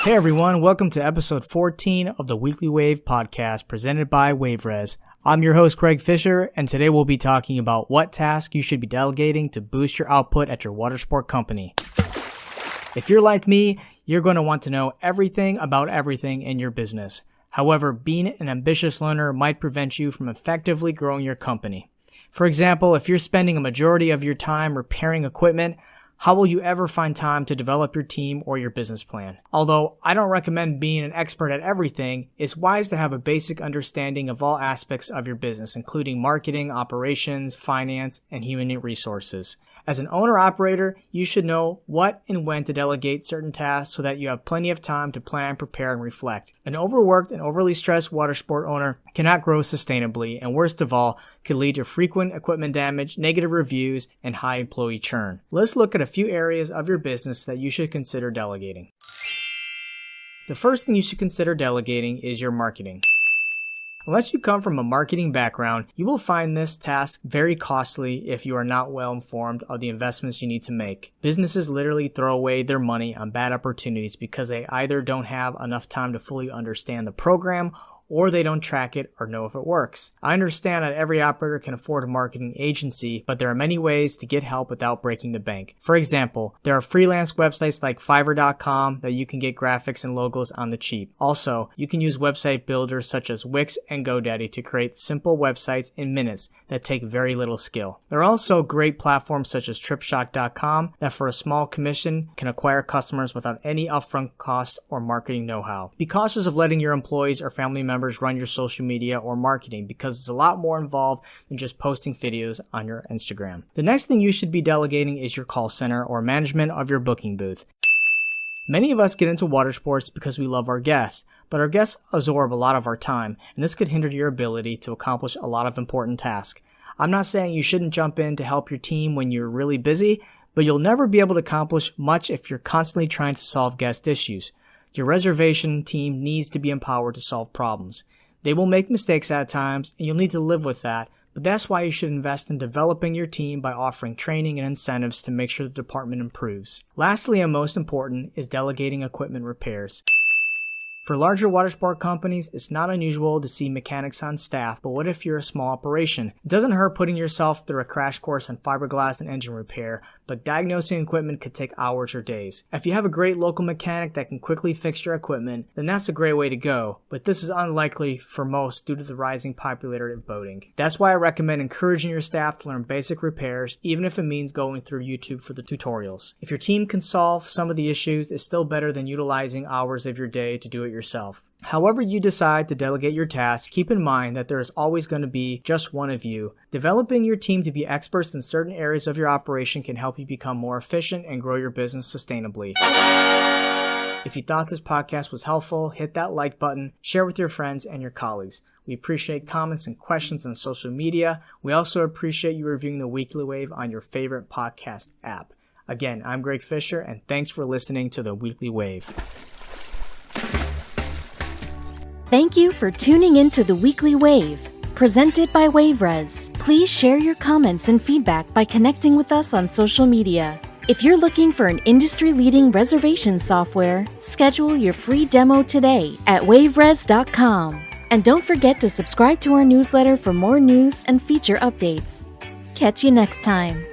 Hey everyone, welcome to episode 14 of the Weekly Wave podcast presented by WaveRez. I'm your host Craig Fisher, and today we'll be talking about what tasks you should be delegating to boost your output at your Watersport company. If you're like me, you're going to want to know everything about everything in your business. However, being an ambitious learner might prevent you from effectively growing your company. For example, if you're spending a majority of your time repairing equipment, how will you ever find time to develop your team or your business plan? Although I don't recommend being an expert at everything, it's wise to have a basic understanding of all aspects of your business, including marketing, operations, finance, and human resources. As an owner-operator, you should know what and when to delegate certain tasks so that you have plenty of time to plan, prepare, and reflect. An overworked and overly stressed Watersport owner cannot grow sustainably, and worst of all, could lead to frequent equipment damage, negative reviews, and high employee churn. Let's look at a few areas of your business that you should consider delegating. The first thing you should consider delegating is your marketing. Unless you come from a marketing background, you will find this task very costly if you are not well informed of the investments you need to make. Businesses literally throw away their money on bad opportunities because they either don't have enough time to fully understand the program or they don't track it or know if it works. I understand that every operator can afford a marketing agency, but there are many ways to get help without breaking the bank. For example, there are freelance websites like Fiverr.com that you can get graphics and logos on the cheap. Also, you can use website builders such as Wix and GoDaddy to create simple websites in minutes that take very little skill. There are also great platforms such as TripShock.com that for a small commission can acquire customers without any upfront cost or marketing know-how. Be cautious of letting your employees or family members run your social media or marketing because it's a lot more involved than just posting videos on your Instagram. The next thing you should be delegating is your call center or management of your booking booth. Many of us get into Watersports because we love our guests, but our guests absorb a lot of our time, and this could hinder your ability to accomplish a lot of important tasks. I'm not saying you shouldn't jump in to help your team when you're really busy, but you'll never be able to accomplish much if you're constantly trying to solve guest issues. Your reservation team needs to be empowered to solve problems. They will make mistakes at times, and you'll need to live with that, but that's why you should invest in developing your team by offering training and incentives to make sure the department improves. Lastly, and most important, is delegating equipment repairs. For larger Watersport companies, it's not unusual to see mechanics on staff, but what if you're a small operation? It doesn't hurt putting yourself through a crash course on fiberglass and engine repair, but diagnosing equipment could take hours or days. If you have a great local mechanic that can quickly fix your equipment, then that's a great way to go, but this is unlikely for most due to the rising popularity of boating. That's why I recommend encouraging your staff to learn basic repairs, even if it means going through YouTube for the tutorials. If your team can solve some of the issues, it's still better than utilizing hours of your day to do it yourself. However you decide to delegate your tasks, keep in mind that there is always going to be just one of you. Developing your team to be experts in certain areas of your operation can help you become more efficient and grow your business sustainably. If you thought this podcast was helpful, hit that like button, share with your friends and your colleagues. We appreciate comments and questions on social media. We also appreciate you reviewing the Weekly Wave on your favorite podcast app. Again, I'm Greg Fisher, and thanks for listening to the Weekly Wave. Thank you for tuning in to the Weekly Wave, presented by WaveRez. Please share your comments and feedback by connecting with us on social media. If you're looking for an industry-leading reservation software, schedule your free demo today at WaveRez.com. And don't forget to subscribe to our newsletter for more news and feature updates. Catch you next time.